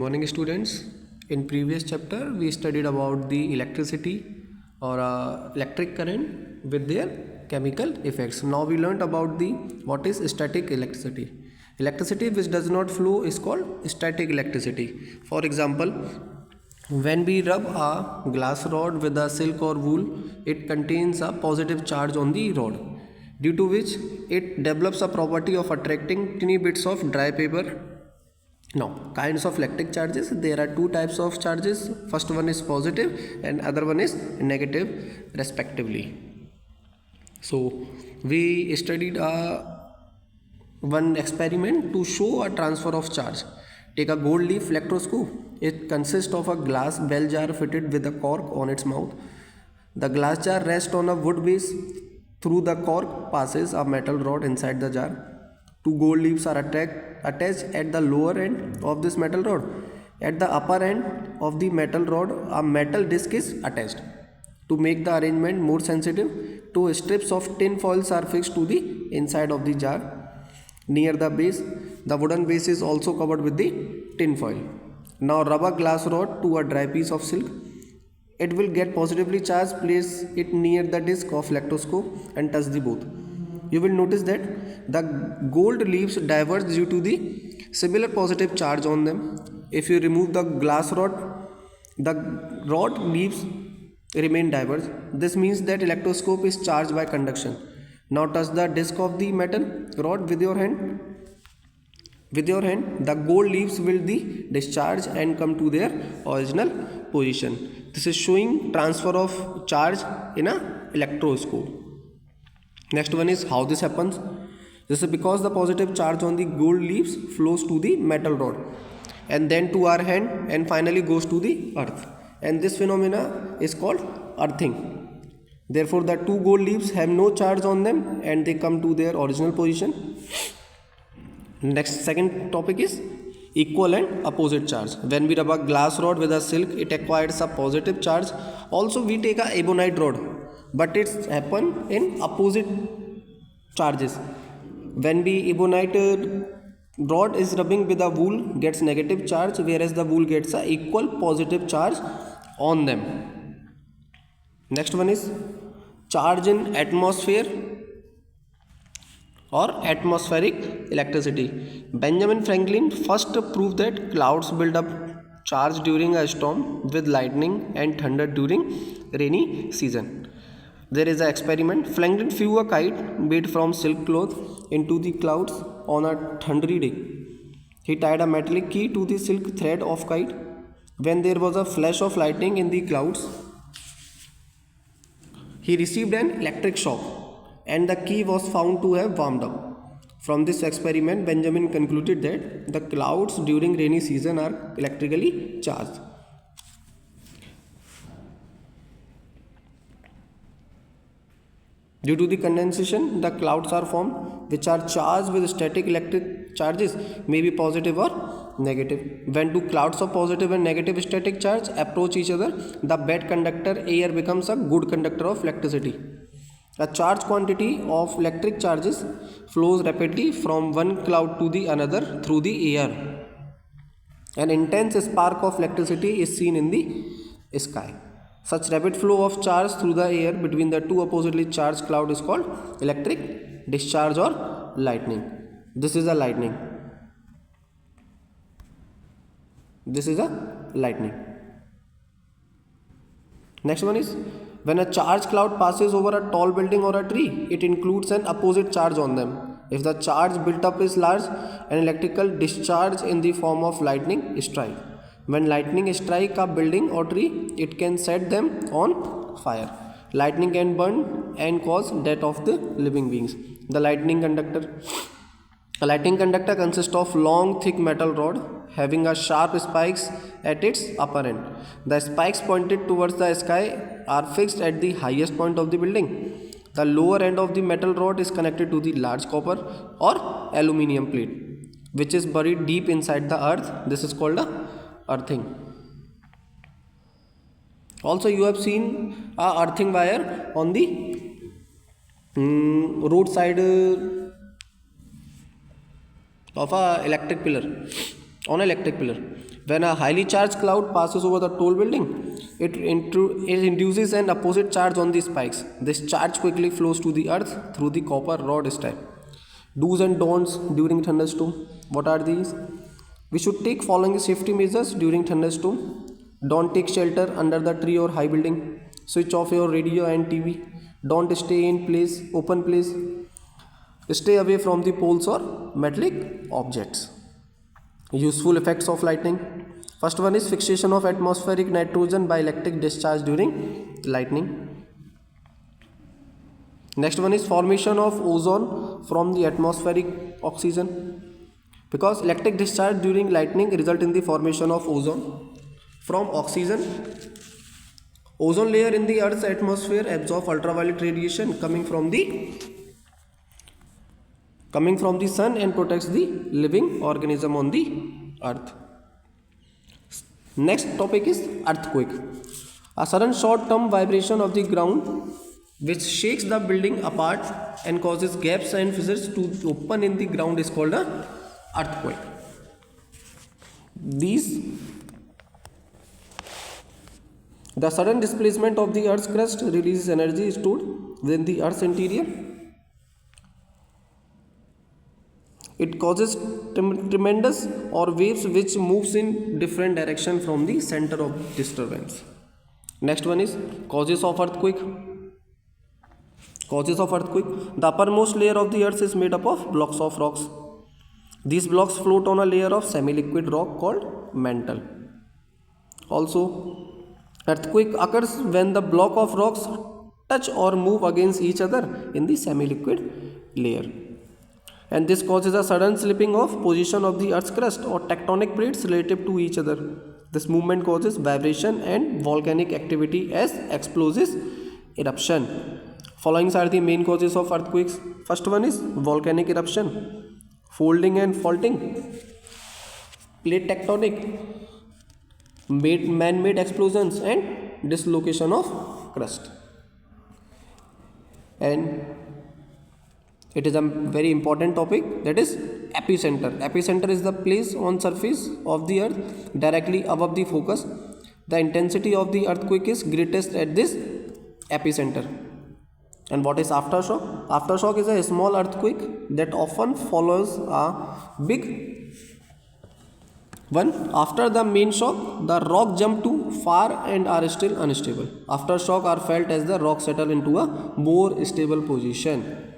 Morning students. In previous chapter we studied about the electricity or electric current with their chemical effects. Now we learned about the what is static electricity. Electricity which does not flow is called static electricity. For example, when we rub a glass rod with a silk or wool, it contains a positive charge on the rod, due to which it develops a property of attracting tiny bits of dry paper. Now, kinds of electric charges, there are two types of charges. First one is positive and other one is negative respectively. So we studied one experiment to show a transfer of charge. Take a gold leaf electroscope. It consists of a glass bell jar fitted with a cork on its mouth. The glass jar rests on a wood base. Through the cork passes a metal rod inside the jar. Two gold leaves are attached at the lower end of this metal rod. At the upper end of the metal rod, a metal disc is attached. To make the arrangement more sensitive, two strips of tin foils are fixed to the inside of the jar. Near the base, the wooden base is also covered with the tin foil. Now rub a glass rod to a dry piece of silk. It will get positively charged. Place it near the disc of electroscope and touch the both. You will notice that the gold leaves diverge due to the similar positive charge on them. If you remove the glass rod, the rod leaves remain diverged. This means that electroscope is charged by conduction. Now touch the disc of the metal rod with your hand. With your hand, the gold leaves will be discharged and come to their original position. This is showing transfer of charge in a electroscope. Next one is how this happens. This is because the positive charge on the gold leaves flows to the metal rod and then to our hand and finally goes to the earth. And this phenomena is called earthing. Therefore, the two gold leaves have no charge on them and they come to their original position. Next, second topic is equal and opposite charge. When we rub a glass rod with a silk, it acquires a positive charge. Also, we take a ebonite rod, but it's happen in opposite charges. When we ebonite rod is rubbing with a wool, gets negative charge, whereas the wool gets a equal positive charge on them. Next one is charge in atmosphere or atmospheric electricity. Benjamin Franklin first proved that clouds build up charge during a storm with lightning and thunder during rainy season. There is an experiment. Franklin flew a kite made from silk cloth into the clouds on a thundery day. He tied a metallic key to the silk thread of kite. When there was a flash of lightning in the clouds, he received an electric shock and the key was found to have warmed up. From this experiment, Benjamin concluded that the clouds during rainy season are electrically charged. Due to the condensation, the clouds are formed which are charged with static electric charges, may be positive or negative. When two clouds of positive and negative static charge approach each other, the bad conductor air becomes a good conductor of electricity. A charge quantity of electric charges flows rapidly from one cloud to the another through the air. An intense spark of electricity is seen in the sky. Such rapid flow of charge through the air between the two oppositely charged clouds is called electric discharge or lightning. This is a lightning. This is a lightning. Next one is when a charged cloud passes over a tall building or a tree, it includes an opposite charge on them. If the charge built up is large, an electrical discharge in the form of lightning strike. When lightning strikes a building or tree, it can set them on fire. Lightning can burn and cause death of the living beings. The lightning conductor. A lightning conductor consists of long, thick metal rod having a sharp spikes at its upper end. The spikes pointed towards the sky are fixed at the highest point of the building. The lower end of the metal rod is connected to the large copper or aluminium plate, which is buried deep inside the earth. This is called a earthing. Also, you have seen a earthing wire on the roadside of a electric pillar, on electric pillar. When a highly charged cloud passes over the tall building, it induces an opposite charge on the spikes. This charge quickly flows to the earth through the copper rod stack. Do's and don'ts during thunderstorm. What are these? We should take following safety measures during thunderstorm. Don't take shelter under the tree or high building. Switch off your radio and TV. Don't stay in open place. Stay away from the poles or metallic objects. Useful effects of lightning. First one is fixation of atmospheric nitrogen by electric discharge during lightning. Next one is formation of ozone from the atmospheric oxygen. Because electric discharge during lightning result in the formation of ozone from oxygen. Ozone layer in the Earth's atmosphere absorbs ultraviolet radiation coming from the sun and protects the living organism on the earth. Next topic is earthquake. A sudden short-term vibration of the ground which shakes the building apart and causes gaps and fissures to open in the ground is called a earthquake. The sudden displacement of the earth's crust releases energy stored within the earth's interior. It causes tremendous or waves which moves in different direction from the center of disturbance. Next one is causes of earthquake. Causes of earthquake. The uppermost layer of the earth is made up of blocks of rocks. These blocks float on a layer of semi-liquid rock called mantle. Also, earthquake occurs when the block of rocks touch or move against each other in the semi-liquid layer. And this causes a sudden slipping of position of the earth's crust or tectonic plates relative to each other. This movement causes vibration and volcanic activity as explosive eruption. Following are the main causes of earthquakes. First one is volcanic eruption, folding and faulting, plate tectonic, man-made explosions and dislocation of crust. And it is a very important topic, that is epicenter. Epicenter is the place on surface of the earth directly above the focus. The intensity of the earthquake is greatest at this epicenter. And what is aftershock? Aftershock is a small earthquake that often follows a big one. After the main shock, the rock jump too far and are still unstable. Aftershock are felt as the rock settle into a more stable position.